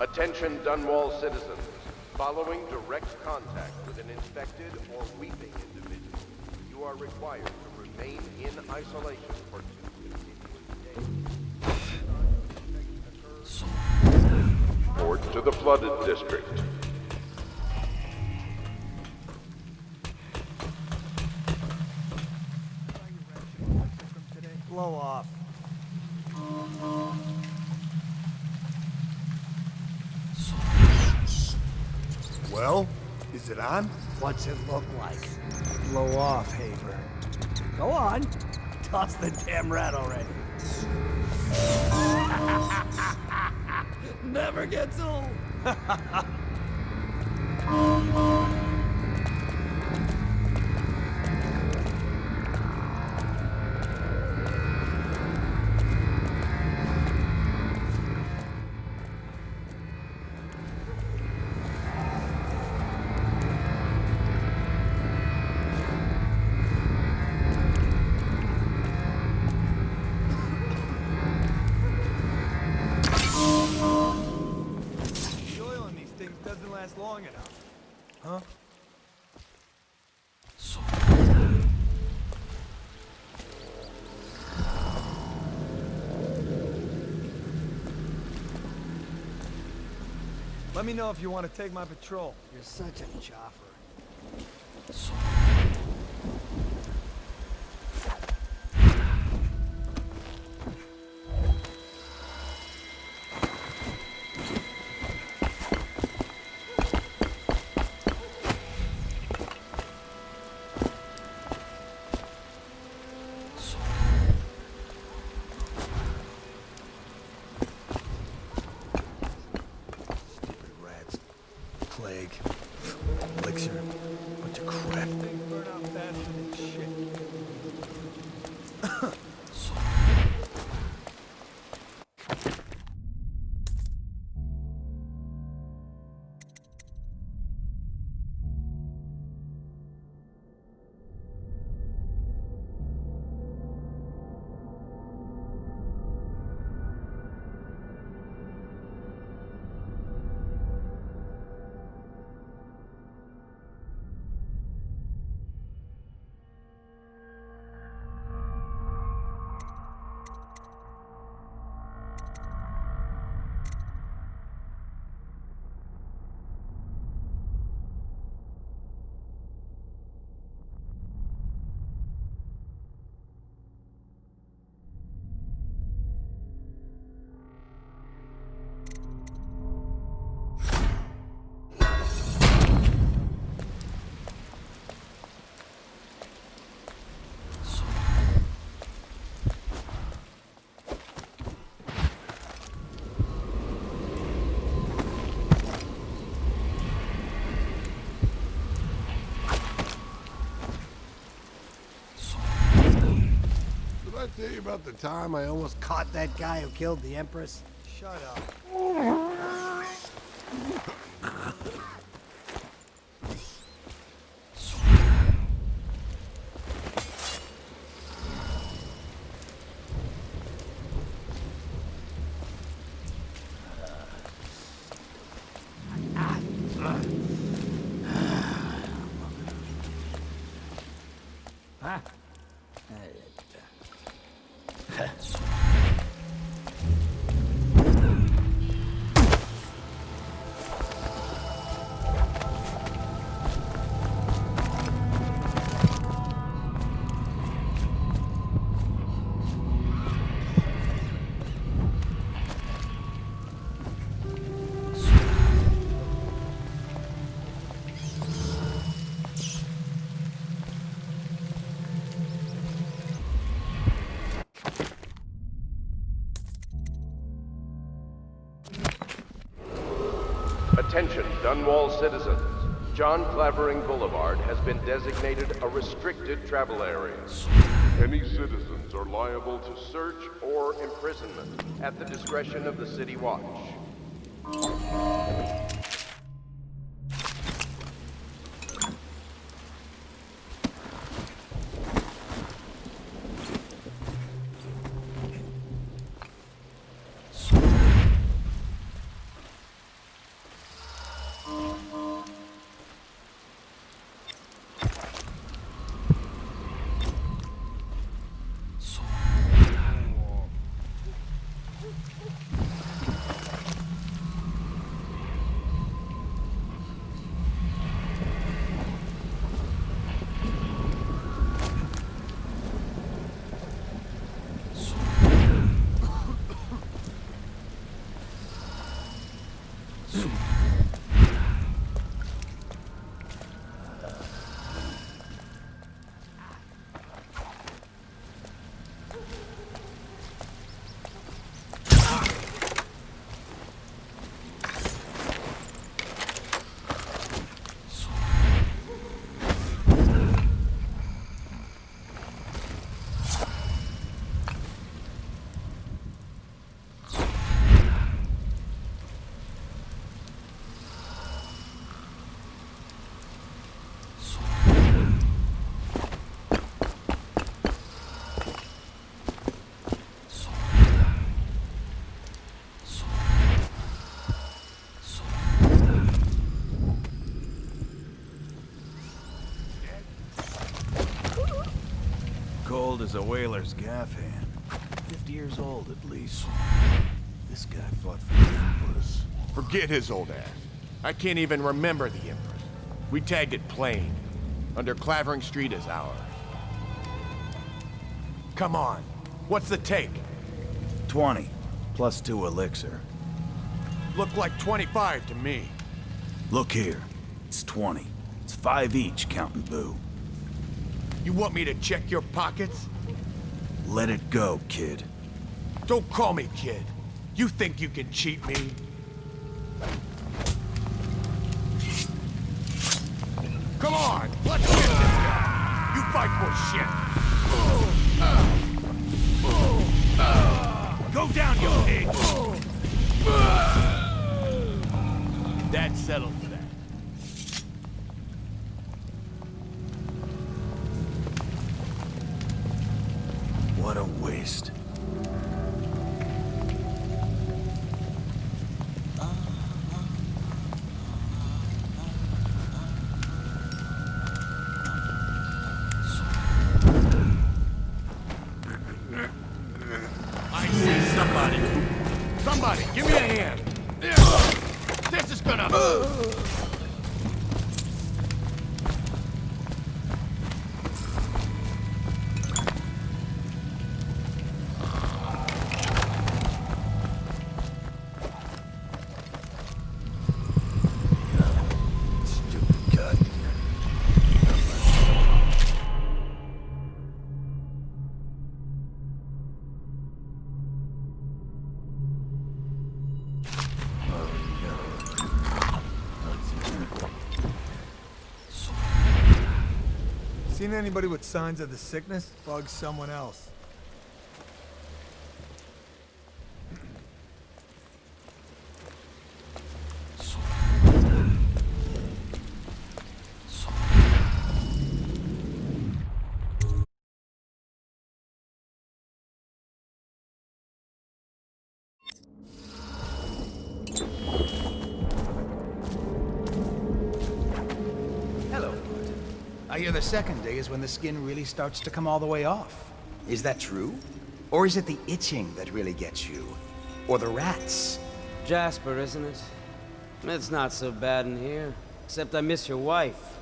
Attention Dunwall citizens. Following direct contact with an infected or weeping individual, you are required to remain in isolation for 2 continuous days. Port to the flooded district. Blow off. Well, is it on? What's it look like? Blow off, Haber. Go on. Toss the damn rat already. Never gets old. Long enough. Huh? Let me know if you want to take my patrol. You're such a chopper. Plague. Elixir. Bunch of crap. Things burn out faster than shit. Did I tell you about the time I almost Caught that guy who killed the Empress? Shut up. Huh? Attention Dunwall citizens. John Clavering Boulevard has been designated a restricted travel area. Any citizens are liable to search or imprisonment at the discretion of the City Watch. old as a whaler's gaff hand. 50 years old, at least. This guy fought for the Empress. Forget his old ass. I can't even remember the Empress. We tagged it plain. Under Clavering Street is ours. Come on. What's the take? 20, plus 2 elixir. Looked like 25 to me. Look here. It's 20. It's 5 each, counting Boo. You want me to check your pockets? Let it go, kid. Don't call me kid. You think you can cheat me? Come on, let's get this guy. You fight for shit. Go down, you pig. That settles that. What a waste. I see somebody. Somebody, give me a hand. This is gonna... Stupid guy. Seen anybody with signs of the sickness? Bug someone else. Hello. I hear the second day is when the skin really starts to come all the way off. Is that true? Or is it the itching that really gets you? Or the rats? Jasper, isn't it? It's not so bad in here. Except I miss your wife.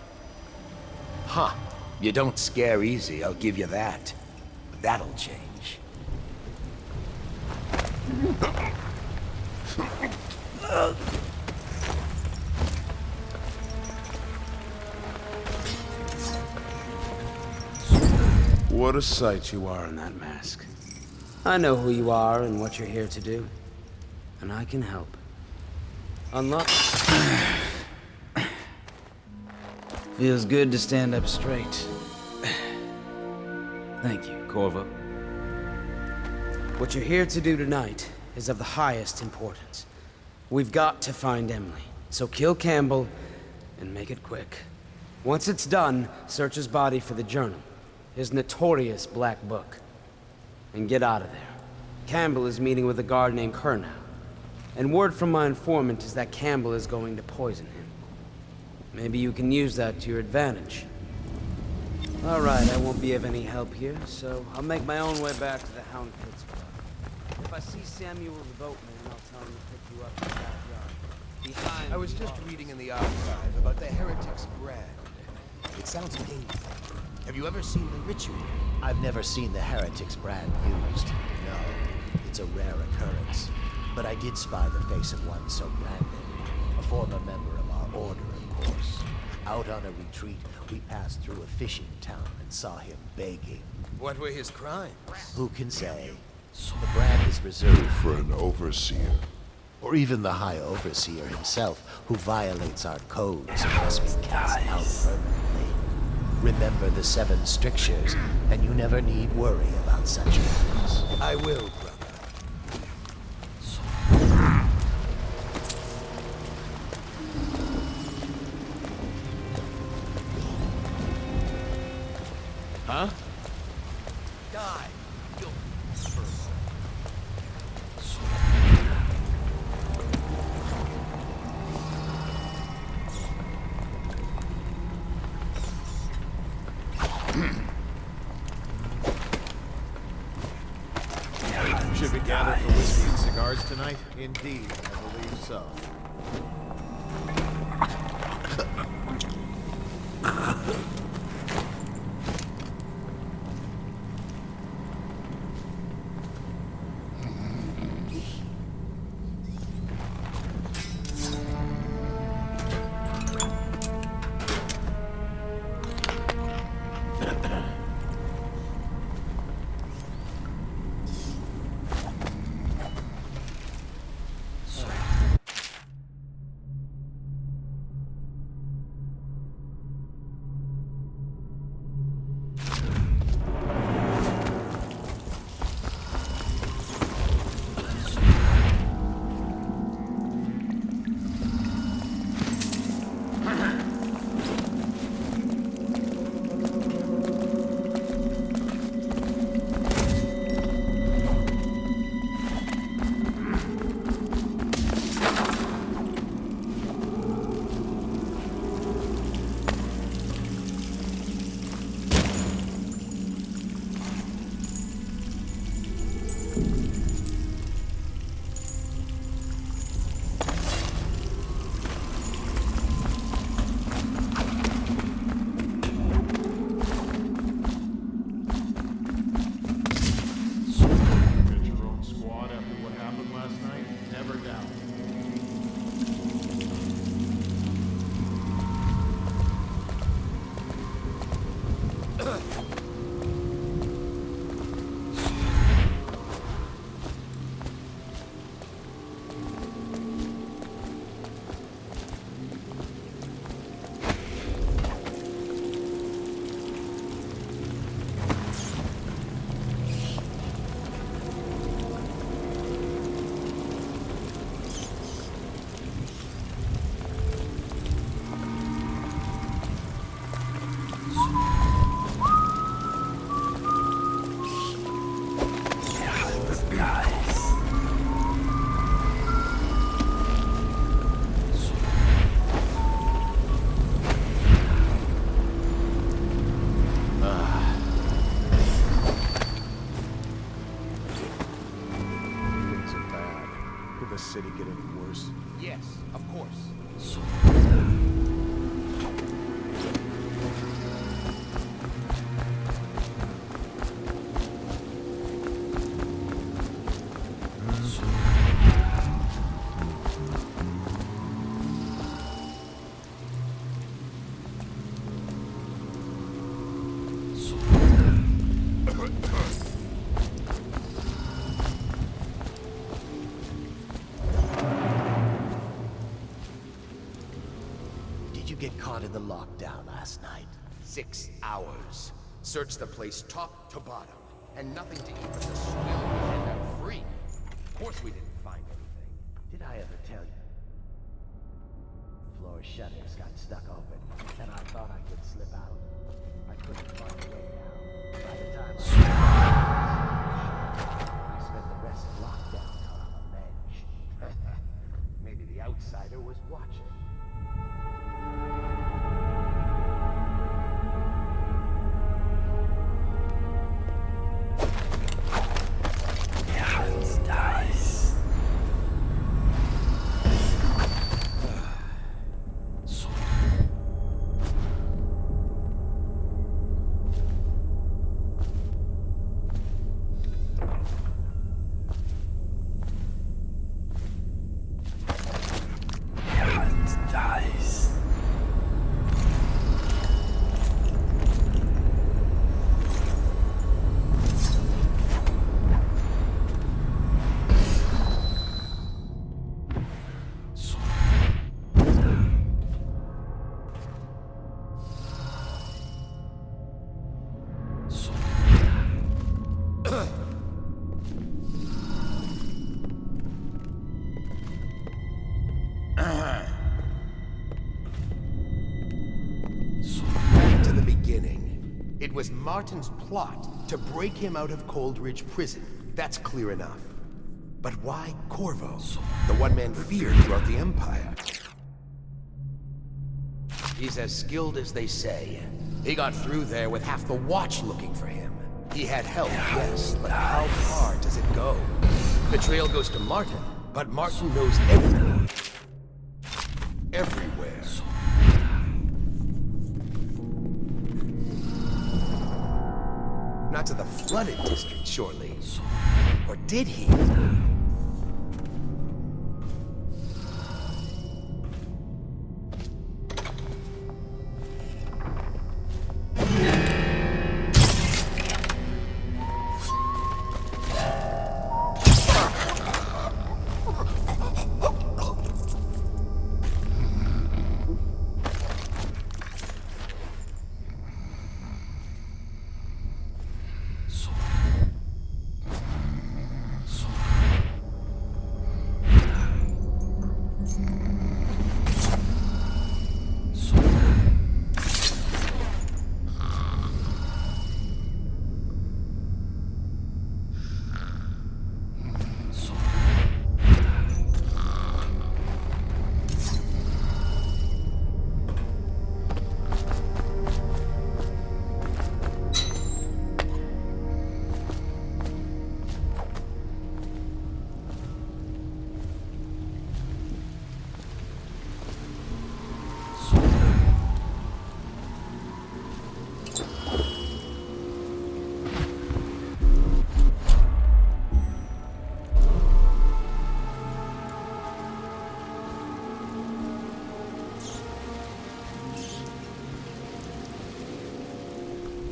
Huh. You don't scare easy, I'll give you that. But that'll change. What a sight you are in that mask. I know who you are and what you're here to do. And I can help. Unlock. Feels good to stand up straight. Thank you, Corvo. What you're here to do tonight is of the highest importance. We've got to find Emily. So kill Campbell and make it quick. Once it's done, search his body for the journal. His notorious black book. And get out of there. Campbell is meeting with a guard named Kernow. And word from my informant is that Campbell is going to poison him. Maybe you can use that to your advantage. Alright, I won't be of any help here, so I'll make my own way back to the Hound Pits Club. If I see Samuel the boatman, I'll tell him to pick you up in the backyard. Behind I was just reading in the archive about the Heretic's brand. It sounds painful. Have you ever seen the ritual? I've never seen the Heretic's brand used. No, it's a rare occurrence. But I did spy the face of one so branded. A former member of our order, of course. Out on a retreat, we passed through a fishing town and saw him begging. What were his crimes? Who can say? The brand is reserved for an overseer. Or even the High Overseer himself, who violates our codes and must be cast out permanently. Remember the 7 strictures, and you never need worry about such matters. I will, brother. Huh? Die. Gather for whiskey and cigars tonight? Indeed, I believe so. The city get any worse? Yes, of course. Get caught in the lockdown last night. 6 hours. Searched the place top to bottom, and nothing to eat but the swill we hand out free. Of course we didn't find anything. Did I ever tell you? The floor shutters got stuck open, and I thought I could slip out. I couldn't find a way down. By the time I spent the rest locked down on a bench. Maybe the outsider was watching. It was Martin's plot to break him out of Coldridge Prison. That's clear enough. But why Corvo? The one man feared throughout the Empire. He's as skilled as they say. He got through there with half the Watch looking for him. He had help, yes, but how far does it go? The trail goes to Martin, but Martin knows everything. Everywhere. Not to the flooded district, surely. Or did he?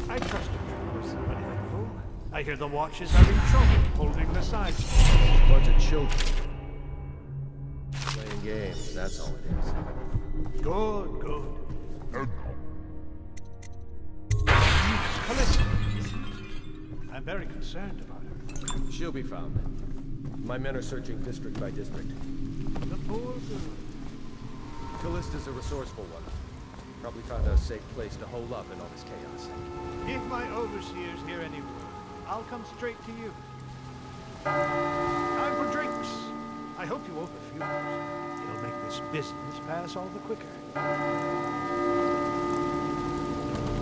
I trust you, somebody helpful. I hear the watches are in trouble holding the side. Bunch of children. Playing games, that's all it is. Good, good. Calista. I'm very concerned about her. She'll be found. My men are searching district by district. The poor girl. Callista's a resourceful one. Probably found a safe place to hole up in all this chaos. If my overseers hear any word, I'll come straight to you. Time for drinks. I hope you won't refuse. It'll make this business pass all the quicker.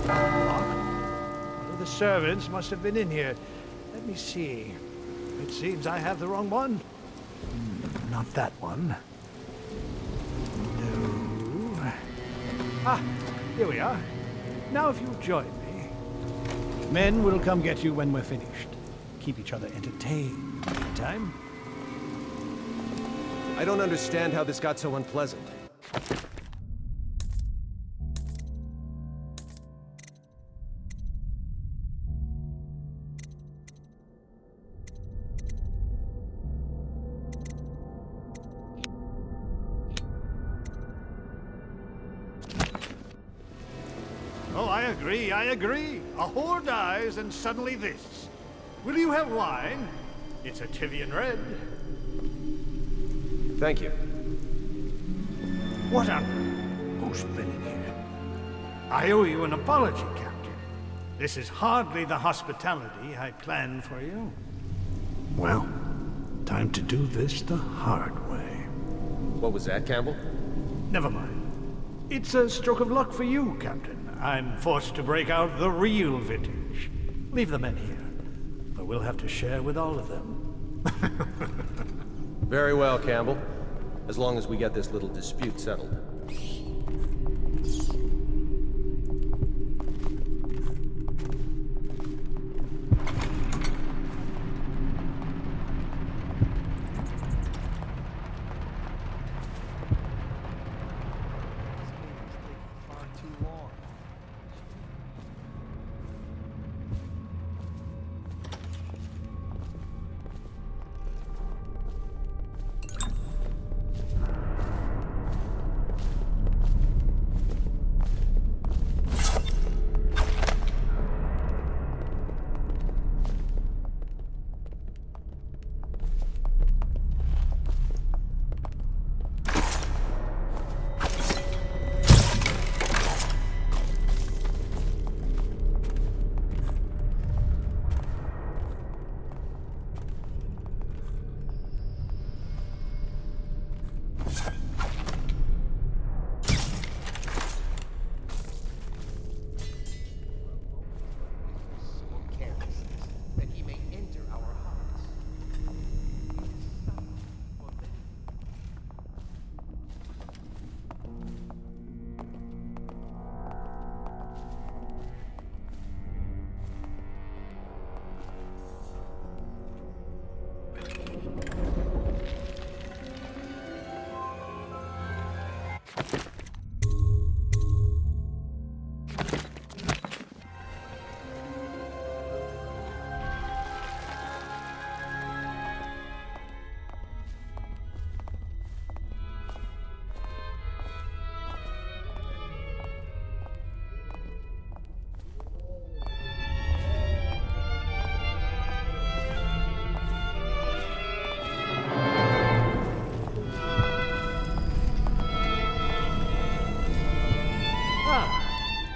Lock? One of the servants must have been in here. Let me see. It seems I have the wrong one. Not that one. No. Ah, here we are. Now if you'll join me. Men will come get you when we're finished. Keep each other entertained. Meantime. I don't understand how this got so unpleasant. Oh, I agree. A whore dies and suddenly this. Will you have wine? It's a Tivian red. Thank you. What on? Who's been in here? I owe you an apology, Captain. This is hardly the hospitality I planned for you. Well, time to do this the hard way. What was that, Campbell? Never mind. It's a stroke of luck for you, Captain. I'm forced to break out the real vintage. Leave the men here, but we'll have to share with all of them. Very well, Campbell. As long as we get this little dispute settled.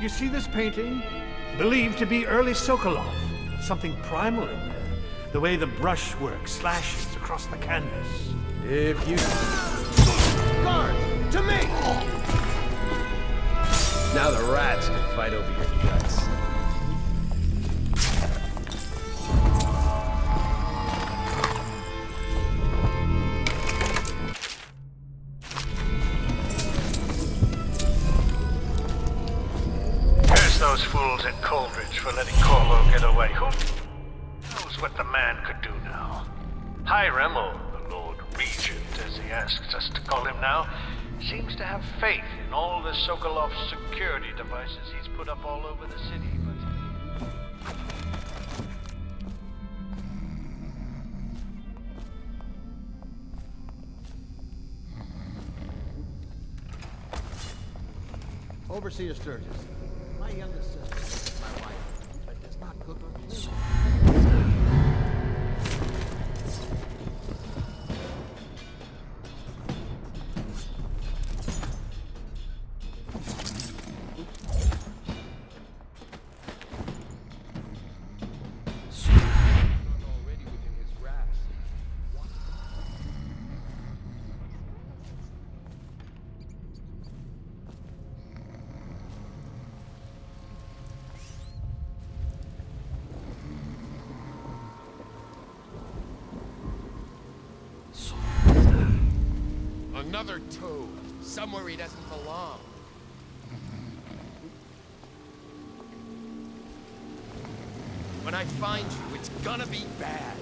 You see this painting? Believed to be early Sokolov. Something primal in there. The way the brushwork slashes across the canvas. If you... Guard! To me! Now the rats can fight over your guts. Curse those fools at Coleridge for letting Corvo get away. Who knows what the man could do now? Hiram, or the Lord Regent, as he asks us to call him now, seems to have faith in all the Sokolov security devices he's put up all over the city, but... Overseer Sturgis, my youngest sister, my wife, but does not cook or clean. Already within his grasp. Another toad, somewhere he doesn't belong. When I find you, it's gonna be bad.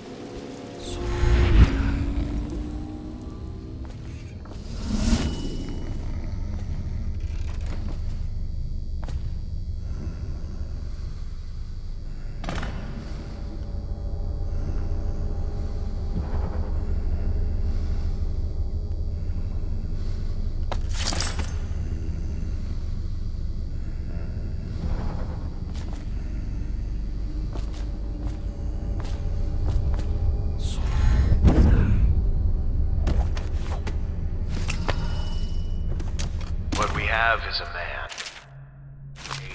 What we have is a man.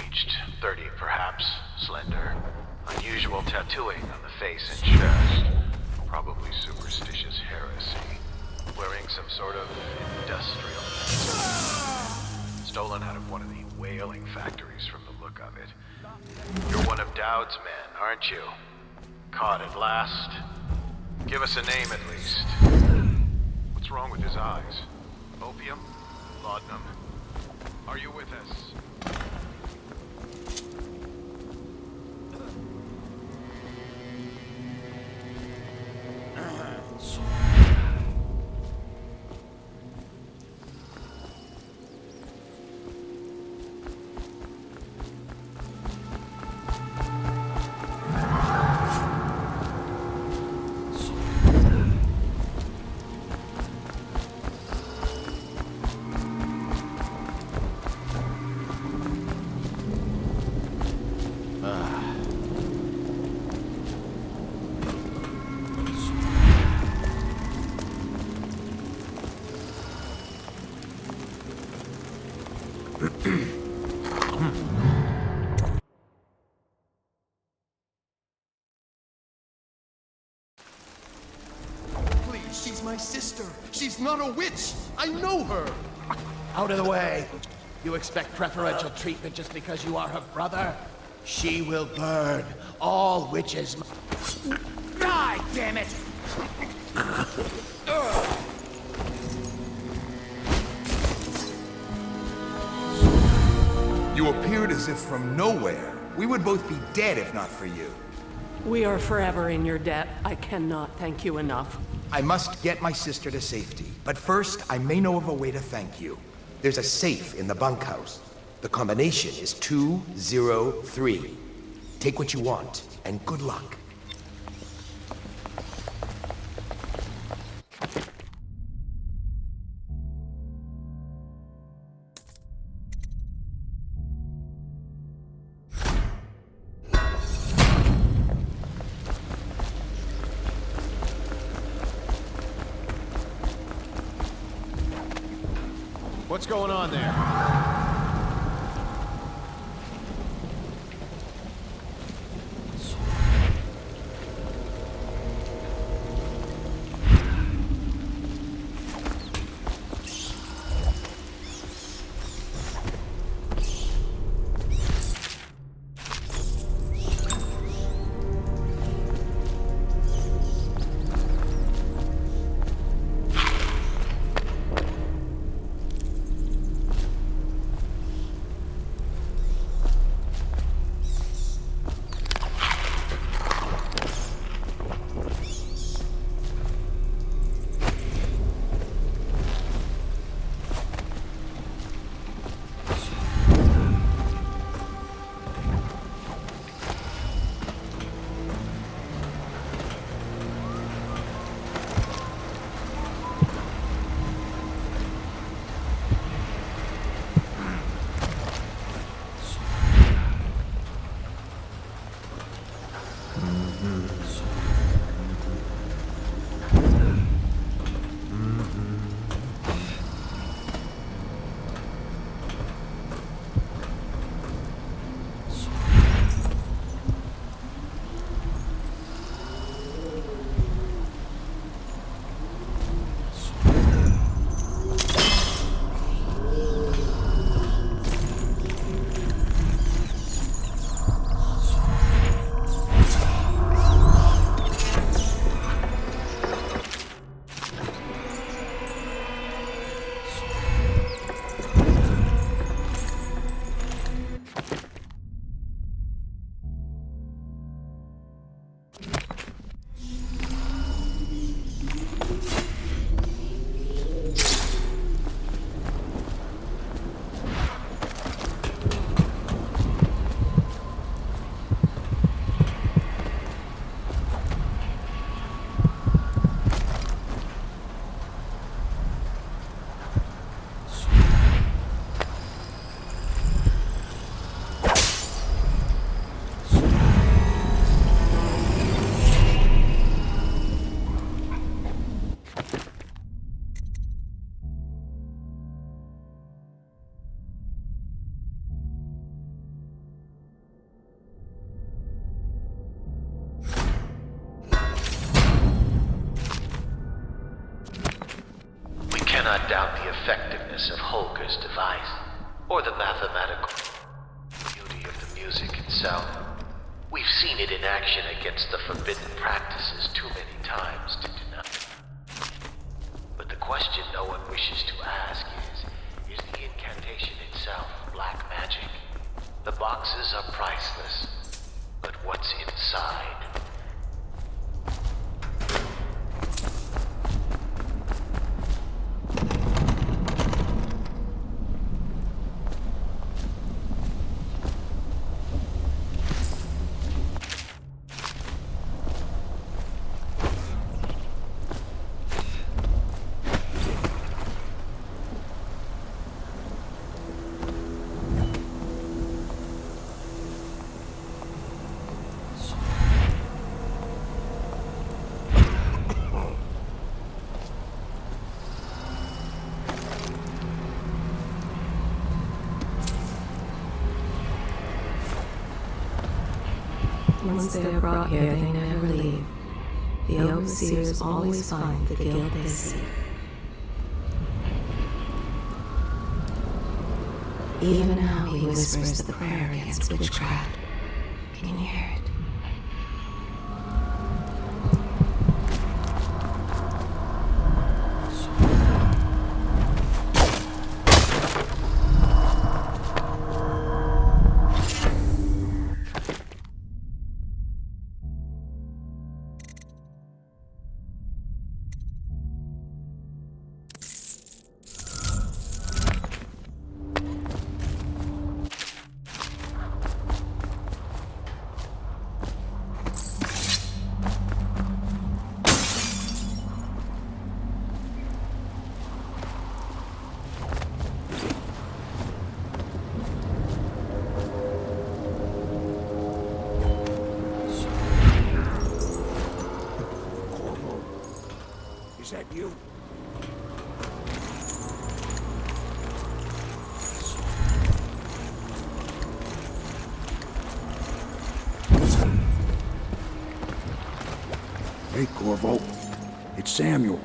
Aged 30 perhaps, slender. Unusual tattooing on the face and chest. Probably superstitious heresy. Wearing some sort of industrial medicine. Stolen out of one of the whaling factories from the look of it. You're one of Dowd's men, aren't you? Caught at last? Give us a name at least. What's wrong with his eyes? Opium? Laudanum? Are you with us? Please, she's my sister. She's not a witch. I know her. Out of the way. You expect preferential treatment just because you are her brother? She will burn. All witches. Die, damn it! You appeared as if from nowhere. We would both be dead if not for you. We are forever in your debt. I cannot thank you enough. I must get my sister to safety. But first, I may know of a way to thank you. There's a safe in the bunkhouse. The combination is 203. Take what you want, and good luck. What's going on there? cannot doubt the effectiveness of Holger's device, or the mathematical beauty of the music itself. We've seen it in action against the forbidden practices too many times to deny. But the question no one wishes to ask is the incantation itself black magic? The boxes are priceless, but what's inside? Once they are brought here, they never leave. The overseers always find the guild they seek. Even now he whispers the prayer against witchcraft. Can you hear it? Is that you? Hey, Corvo. It's Samuel.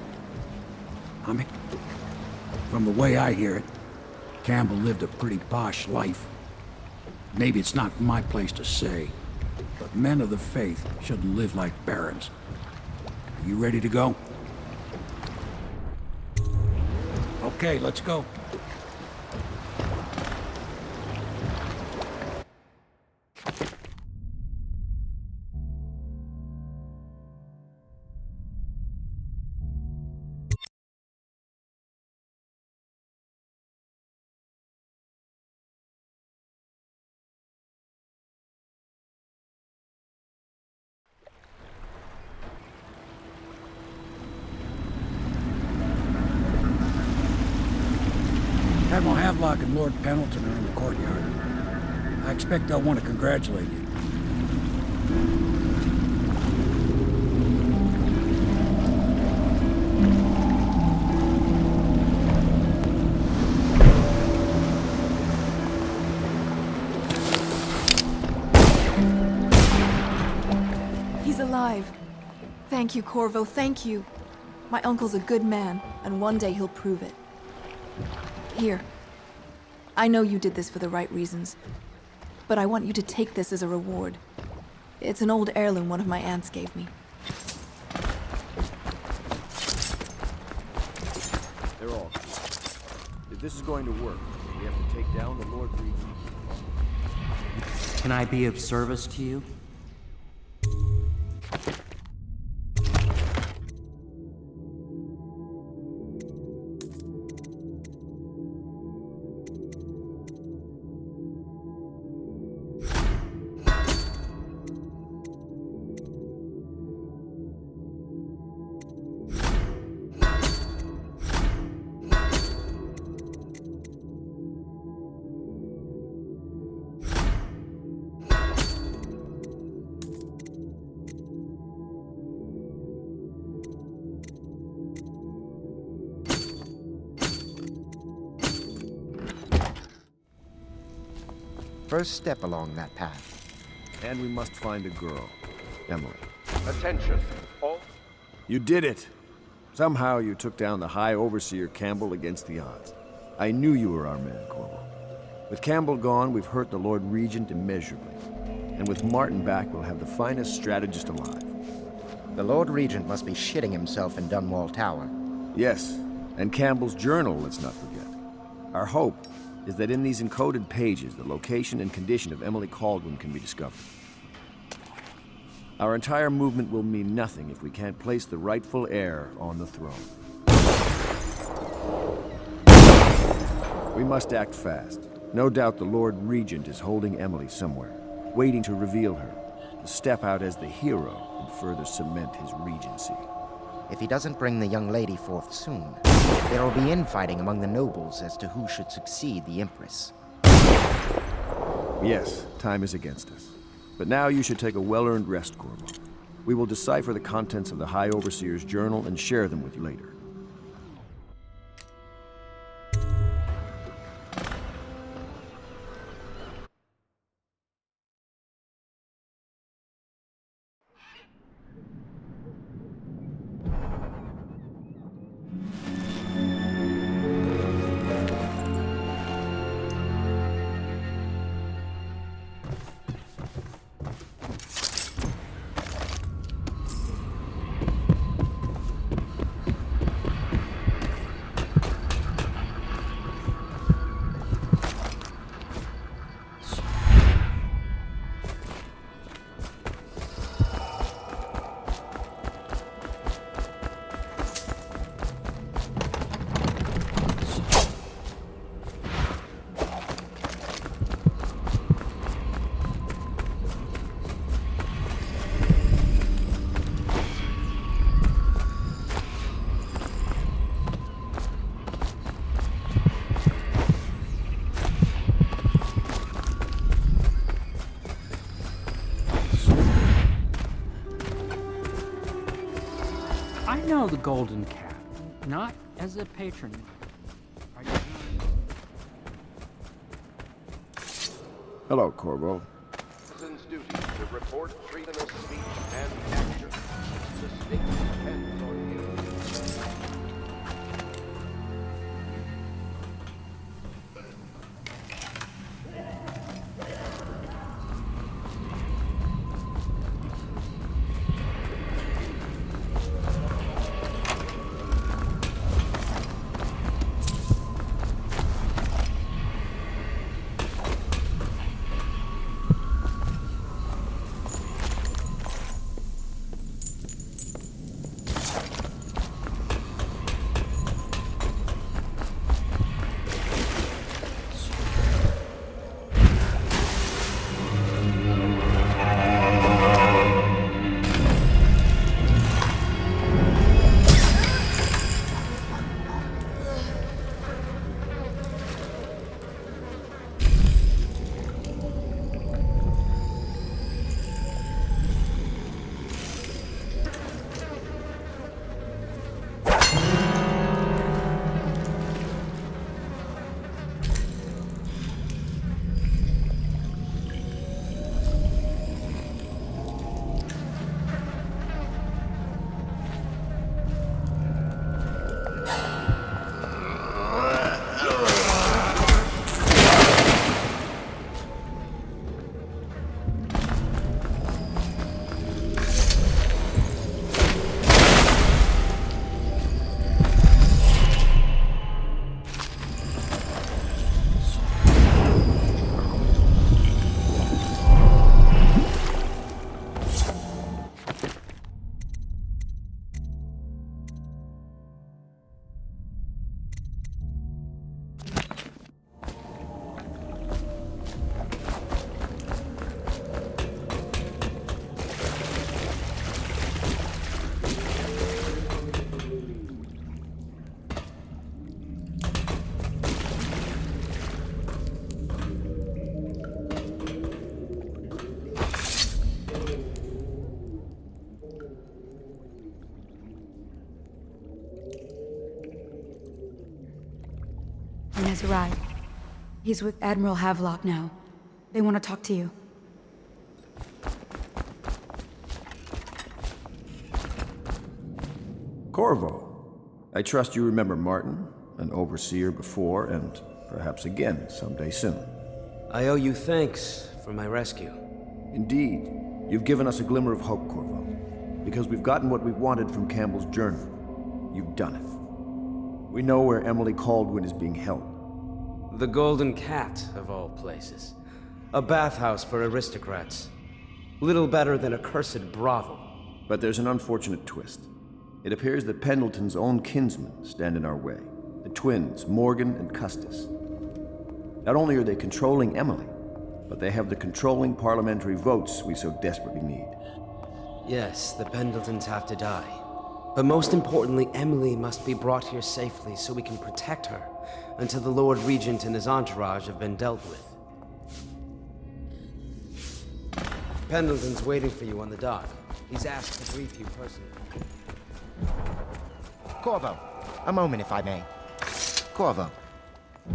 From the way I hear it, Campbell lived a pretty posh life. Maybe it's not my place to say, but men of the faith shouldn't live like barons. Are you ready to go? Okay, let's go. Admiral Havelock and Lord Pendleton are in the courtyard. I expect they'll want to congratulate you. He's alive. Thank you, Corvo, thank you. My uncle's a good man, and one day he'll prove it. Here. I know you did this for the right reasons, but I want you to take this as a reward. It's an old heirloom one of my aunts gave me. They're all. If this is going to work, we have to take down the Lord Regent. Can I be of service to you? First step along that path. And we must find a girl. Emily. Attention, all. You did it. Somehow you took down the High Overseer Campbell against the odds. I knew you were our man, Corvo. With Campbell gone, we've hurt the Lord Regent immeasurably. And with Martin back, we'll have the finest strategist alive. The Lord Regent must be shitting himself in Dunwall Tower. Yes, and Campbell's journal, let's not forget. Our hope is that in these encoded pages, the location and condition of Emily Kaldwin can be discovered. Our entire movement will mean nothing if we can't place the rightful heir on the throne. We must act fast. No doubt the Lord Regent is holding Emily somewhere, waiting to reveal her, to step out as the hero and further cement his regency. If he doesn't bring the young lady forth soon, there will be infighting among the nobles as to who should succeed the Empress. Yes, time is against us. But now you should take a well-earned rest, Corvo. We will decipher the contents of the High Overseer's journal and share them with you later. I know the Golden Cat, not as a patron. Hello, Corvo. Citizen's duty to report freedom of speech and action. The state depends on you. He has arrived. He's with Admiral Havelock now. They want to talk to you. Corvo, I trust you remember Martin, an overseer before, and perhaps again someday soon. I owe you thanks for my rescue. Indeed. You've given us a glimmer of hope, Corvo. Because we've gotten what we wanted from Campbell's journal. You've done it. We know where Emily Caldwin is being held. The Golden Cat, of all places. A bathhouse for aristocrats. Little better than a cursed brothel. But there's an unfortunate twist. It appears that Pendleton's own kinsmen stand in our way. The twins, Morgan and Custis. Not only are they controlling Emily, but they have the controlling parliamentary votes we so desperately need. Yes, the Pendletons have to die. But most importantly, Emily must be brought here safely so we can protect her until the Lord Regent and his entourage have been dealt with. Pendleton's waiting for you on the dock. He's asked to brief you personally. Corvo, a moment if I may. Corvo,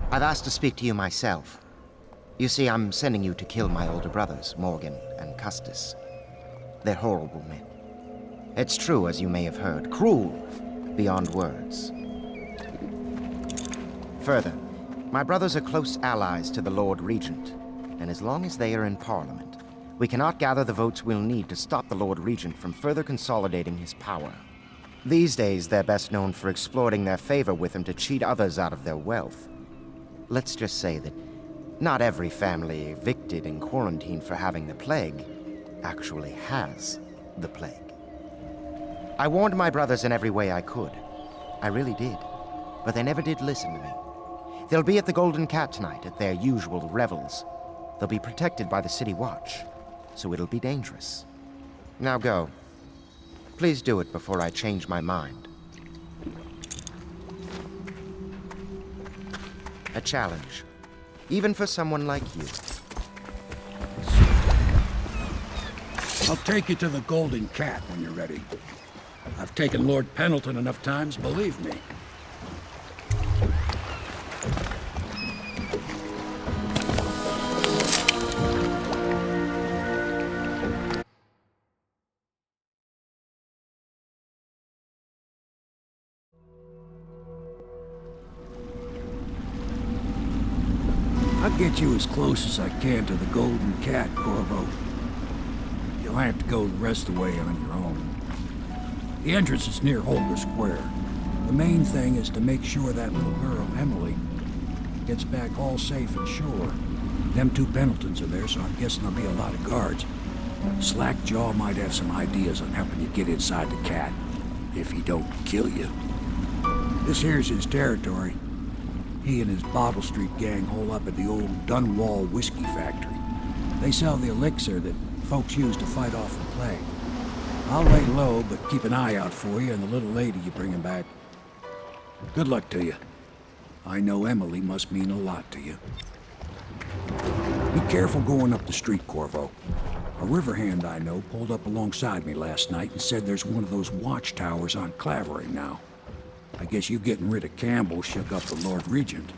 I've asked to speak to you myself. You see, I'm sending you to kill my older brothers, Morgan and Custis. They're horrible men. It's true, as you may have heard, cruel beyond words. Further, my brothers are close allies to the Lord Regent, and as long as they are in Parliament, we cannot gather the votes we'll need to stop the Lord Regent from further consolidating his power. These days, they're best known for exploiting their favor with him to cheat others out of their wealth. Let's just say that not every family evicted and quarantined for having the plague actually has the plague. I warned my brothers in every way I could. I really did. But they never did listen to me. They'll be at the Golden Cat tonight at their usual revels. They'll be protected by the City Watch, so it'll be dangerous. Now go. Please do it before I change my mind. A challenge. Even for someone like you. I'll take you to the Golden Cat when you're ready. I've taken Lord Pendleton enough times, believe me. I'll get you as close as I can to the Golden Cat, Corvo. You'll have to go the rest of the way on your own. The entrance is near Holger Square. The main thing is to make sure that little girl, Emily, gets back all safe and sure. Them two Pendletons are there, so I'm guessing there'll be a lot of guards. Slackjaw might have some ideas on helping you get inside the cat, if he don't kill you. This here's his territory. He and his Bottle Street gang hole up at the old Dunwall whiskey factory. They sell the elixir that folks use to fight off the plague. I'll lay low, but keep an eye out for you and the little lady you bring him back. Good luck to you. I know Emily must mean a lot to you. Be careful going up the street, Corvo. A river hand I know pulled up alongside me last night and said there's one of those watchtowers on Clavering now. I guess you getting rid of Campbell shook up the Lord Regent.